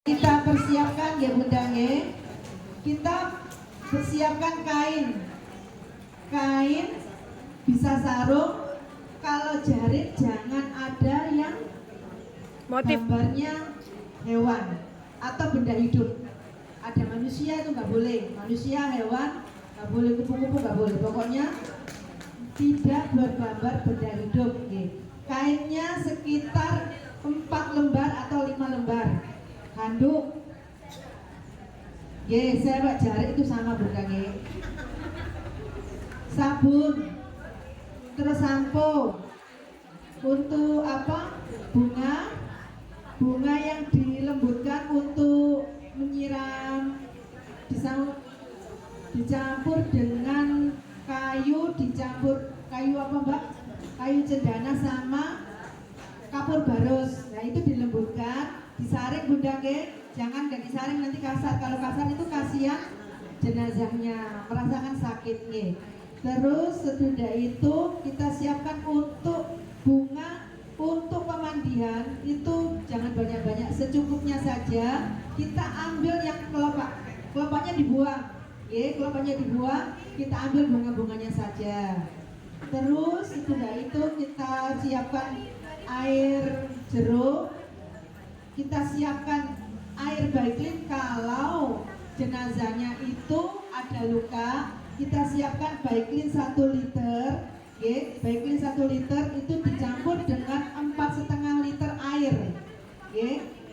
Kita persiapkan ya Bunda ya. Kita persiapkan kain. Kain bisa sarung. Kalau jarit jangan ada yang motif gambarnya hewan atau benda hidup. Ada manusia itu nggak boleh. Manusia, hewan nggak boleh, kupu-kupu nggak boleh. Pokoknya tidak bergambar benda hidup. Ya. Kainnya sekitar 4 lembar atau 5 lembar. Handuk, saya jarik itu sama Bunda. Sabun, terus sampo. Untuk apa? Bunga yang dilembutkan untuk menyiram, dicampur dengan kayu, kayu apa Mbak? Kayu cendana sama kapur barus. Nah itu dilembutkan, disaring Bunda jangan nggak disaring nanti kasar. Kalau kasar itu kasihan jenazahnya merasakan sakit Terus sesudah itu kita siapkan untuk bunga. Untuk pemandian itu jangan banyak-banyak, secukupnya saja. Kita ambil yang kelopaknya dibuang, kelopaknya dibuang. Kita ambil bunga-bunganya saja. Terus sesudah itu kita siapkan air jeruk. Kita siapkan air baiklin kalau jenazahnya itu ada luka. Kita siapkan baiklin 1 liter. Baiklin 1 liter itu dicampur dengan 4,5 liter air.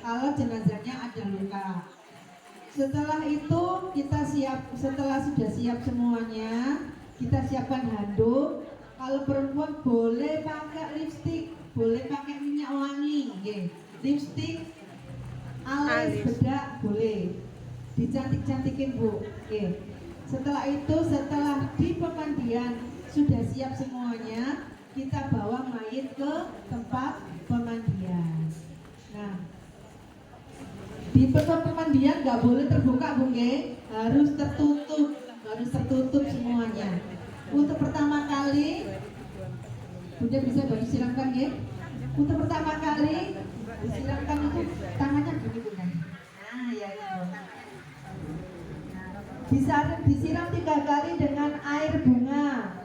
Kalau jenazahnya ada luka. Setelah itu setelah sudah siap semuanya, kita siapkan handuk. Kalau perempuan boleh pakai lipstik, boleh pakai minyak wangi. Lipstik, alis, bedak boleh. Dicantik-cantikin Bu. Setelah itu, setelah di pemandian sudah siap semuanya, kita bawa mayit ke tempat pemandian. Nah, di tempat pemandian nggak boleh terbuka Bu, harus tertutup semuanya. Untuk pertama kali, Bunda bisa bantu siramkan Untuk pertama kali disiramkan itu tangannya gini Bunda. Nah ya itu. Disiram 3 kali dengan air bunga.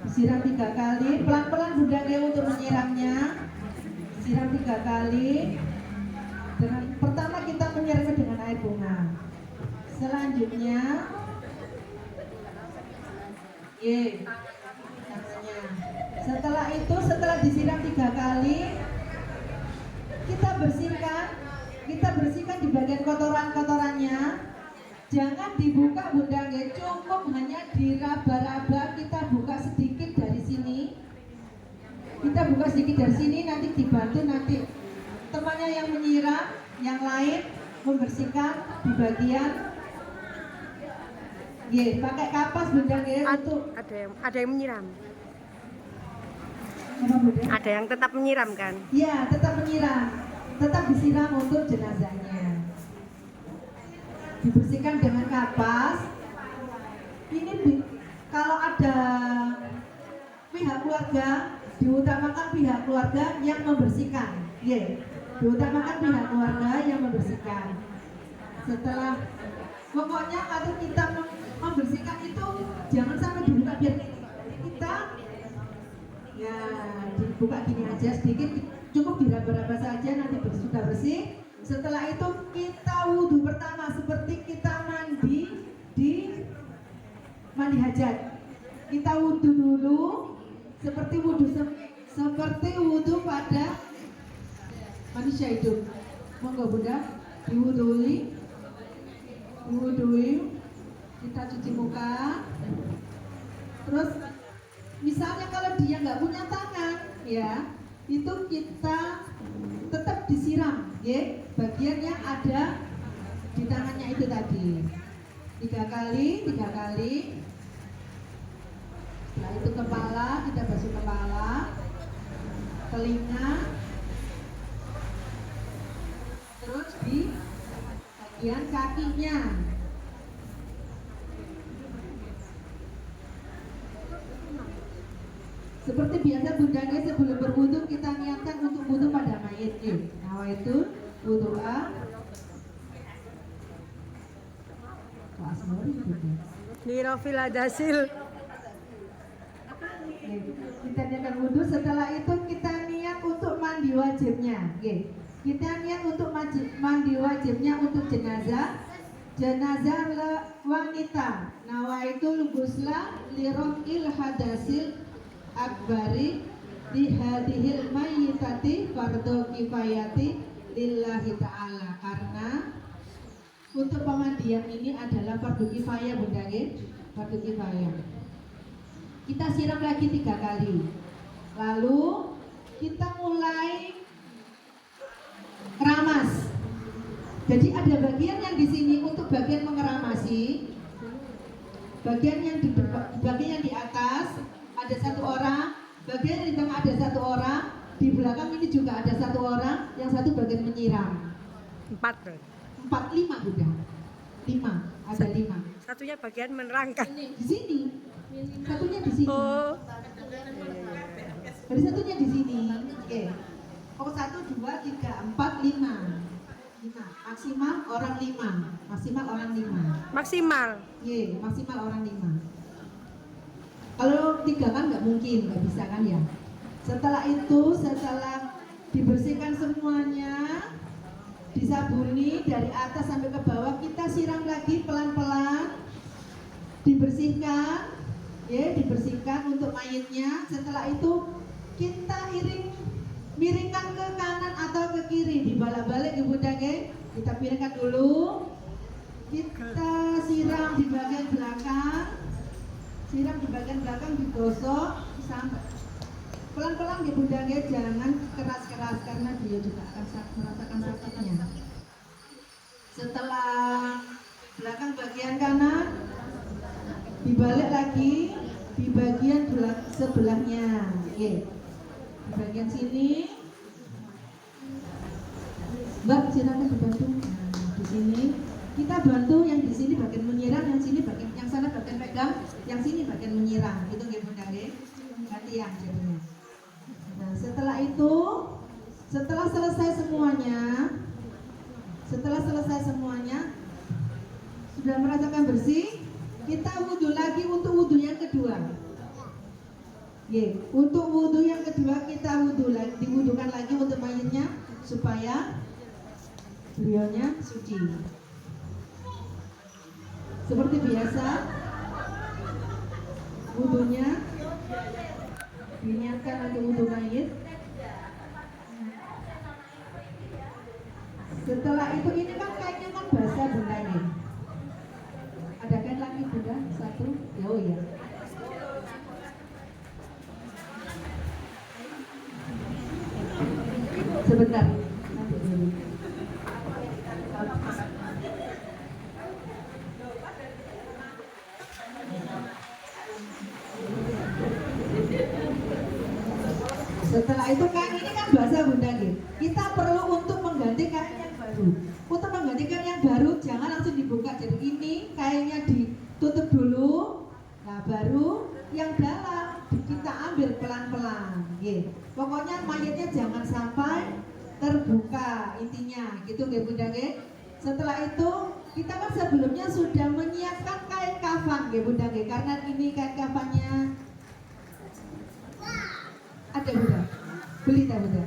Disiram 3 kali, pelan-pelan Bunda untuk menyiramnya. Siram 3 kali. Pertama kita menyiramnya dengan air bunga. Selanjutnya, setelah itu, setelah disiram 3 kali, kita bersihkan di bagian kotorannya. Jangan dibuka Bunda, cukup hanya diraba-raba. Kita buka sedikit dari sini. Nanti dibantu nanti temannya yang menyiram, yang lain membersihkan di bagian. Pakai kapas Bunda untuk ada yang menyiram. Apa, Bunda? Ada yang tetap menyiram kan? Iya, tetap menyiram. Tetap disiram untuk jenazahnya. Dibersihkan dengan kapas. Ini kalau ada pihak keluarga, diutamakan pihak keluarga yang membersihkan. Diutamakan pihak keluarga yang membersihkan. Setelah pokoknya kalau kita membersihkan itu jangan sampai dibuka, biar kita dibuka gini aja sedikit, cukup diraba-raba saja, nanti sudah bersih. Setelah itu kita wudhu pertama seperti kita mandi di mandi hajat. Kita wudhu dulu seperti wudhu pada manusia hidup. Monggo Bunda, diwudhui, kita cuci muka. Terus misalnya kalau dia nggak punya tangan, itu kita tetap disiram, bagian yang ada di tangannya itu tadi. 3 kali. Setelah itu kepala, kita basuh kepala, telinga, terus di bagian kakinya. Seperti biasa Bunda, sebelum berwudu kita niatkan untuk wudu pada mayat. mayit. Nawaitu wudu'a Pak Asmori gitu. Nirofil Adasil. Kita niatkan wudhu, setelah itu kita niat untuk mandi wajibnya. Kita niat untuk mandi wajibnya untuk jenazah wanita. Nawaitul ghusla lirafil hadasil akbari di hadhil mayyitati fardhu kifayati lillahi ta'ala, karena untuk pemandian ini adalah fardu kifayah, Bunda nggih. Fardu kifayah. Kita siram lagi 3 kali. Lalu kita mulai keramas. Jadi ada bagian yang di sini untuk bagian mengeramasi. Bagian yang di atas ada 1 orang, bagian di tengah ada 1 orang, di belakang ini juga ada 1 orang, yang satu bagian menyiram. 4. 5 Bunda. 5, ada 5. Satunya bagian menerangkan. Di sini. Satunya di sini. Oh. Jadi satunya di sini. Oke. Oh, 1, 2, 3, 4, 5. Maksimal orang 5. Maksimal orang 5. Maksimal. Maksimal orang 5. Kalau 3 kan nggak mungkin, nggak bisa kan ya. Setelah itu, setelah dibersihkan semuanya, disabuni dari atas sampai ke bawah, kita siram lagi pelan-pelan, dibersihkan, dibersihkan untuk mayitnya. Setelah itu kita miringkan ke kanan atau ke kiri, dibalak-balik Ibu Dage. Kita miringkan dulu, kita siram di bagian belakang, digosok sampai pelan-pelan Ibu Dage, jangan keras-keras karena dia juga akan merasakan sakitnya. Setelah belakang bagian kanan, dibalik lagi di bagian sebelahnya. Di bagian sini, Mbak silakan dibantu. Di sini kita bantu, yang di sini bagian menyiram, yang sana bagian pegang, yang sini bagian menyiram. Itu nggih Bunda nggih. Gantian jadinya. Nah, setelah itu, setelah selesai semuanya, sudah merasakan bersih, kita wudhu lagi untuk wudhu yang kedua. Untuk wudhu yang kedua kita diwudhukan lagi untuk mayitnya supaya beliaunya suci. Seperti biasa, wudhunya diniatkan untuk wudhu mayit. Setelah itu, ini kan kainnya kan basah Bunda ini. Ada kain lagi Bunda? 1. Oh ya. Sebentar. Nanti dulu. Setelah itu kain ini kan basah Bunda gitu. Kita perlu untuk mengganti kain yang baru. Untuk mengganti kain yang baru jangan langsung dibuka. Jadi ini kainnya ditutup dulu. Nah, baru yang dalam kita ambil pelan-pelan. Pokoknya mayatnya jangan sampai terbuka intinya. Gitu nggih Bunda nggih. Setelah itu kita kan sebelumnya sudah menyiapkan kain kafan nggih Bunda nggih. Karena ini kain kafannya ada Bunda. Beli tak Bunda?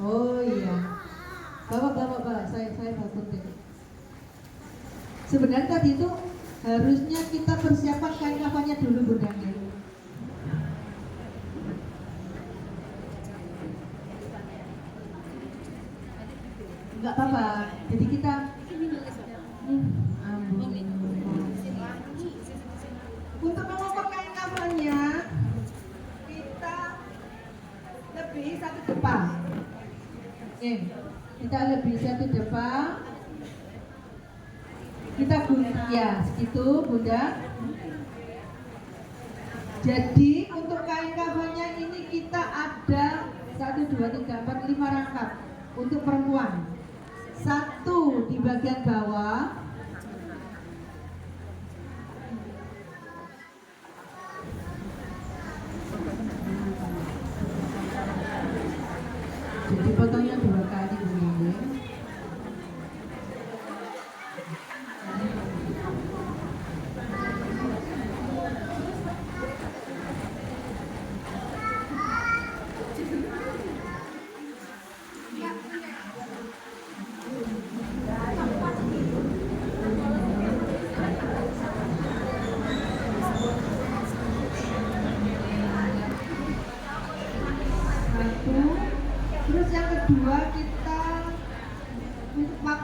Oh iya. Bawa. Saya takut deh. Sebenarnya tadi itu harusnya kita persiapan kain kafannya dulu Bunda. Enggak apa-apa. Jadi kita untuk mengoper kain kafannya, kita lebih 1 depan. Kita lebih 1 depan. Kita gunting ya, segitu Bunda. Jadi untuk kain kafannya ini kita ada 1, 2, 3, 4, 5 rangkap untuk perempuan. 1 di bagian bawah, jadi potongnya 2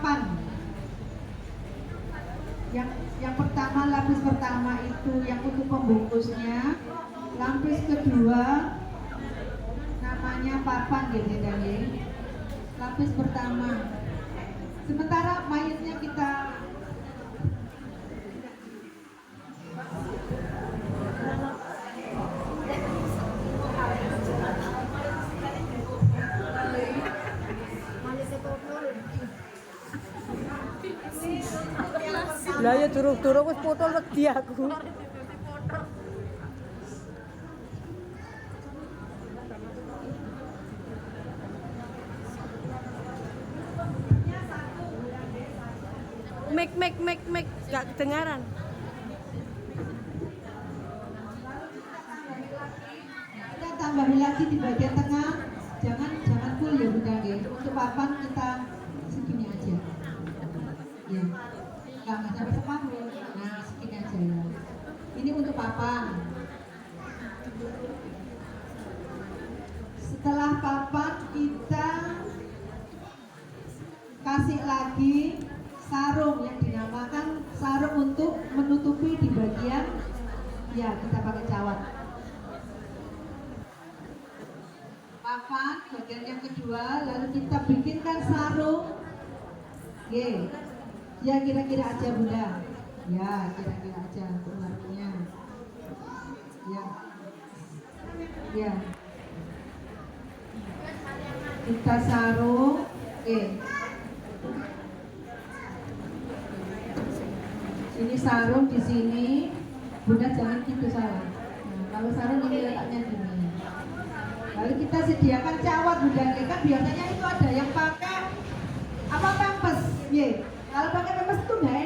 papan. Yang pertama, lapis pertama itu yang untuk pembungkusnya. Lapis kedua namanya papan gitu dan lapis pertama. Sementara mayatnya kita Lah ya durung-durung wis foto wedi aku. Mek gak kedengaran. kita tambahin lagi di bagian tengah. Jangan full ya Bunda nggih. Untuk papan kita segini aja. Ya. Nggak sampai separuh. Nah, segini aja ya. Ini untuk papan. Setelah papan kita kasih lagi sarung yang dinamakan sarung untuk menutupi di bagian ya kita pakai cawat. Papan bagian yang kedua, lalu kita bikinkan sarung. Ya kira-kira aja Bunda. Ya kira-kira aja untuk warnanya. Ya. Kita sarung. Ini sarung di sini. Bunda jangan gitu salah. Nah, kalau sarung ini letaknya gini. Lalu kita sediakan cawat Bunda. Kan biasanya itu ada yang pakai apa pampers. Kalau pakai pampers itu nggak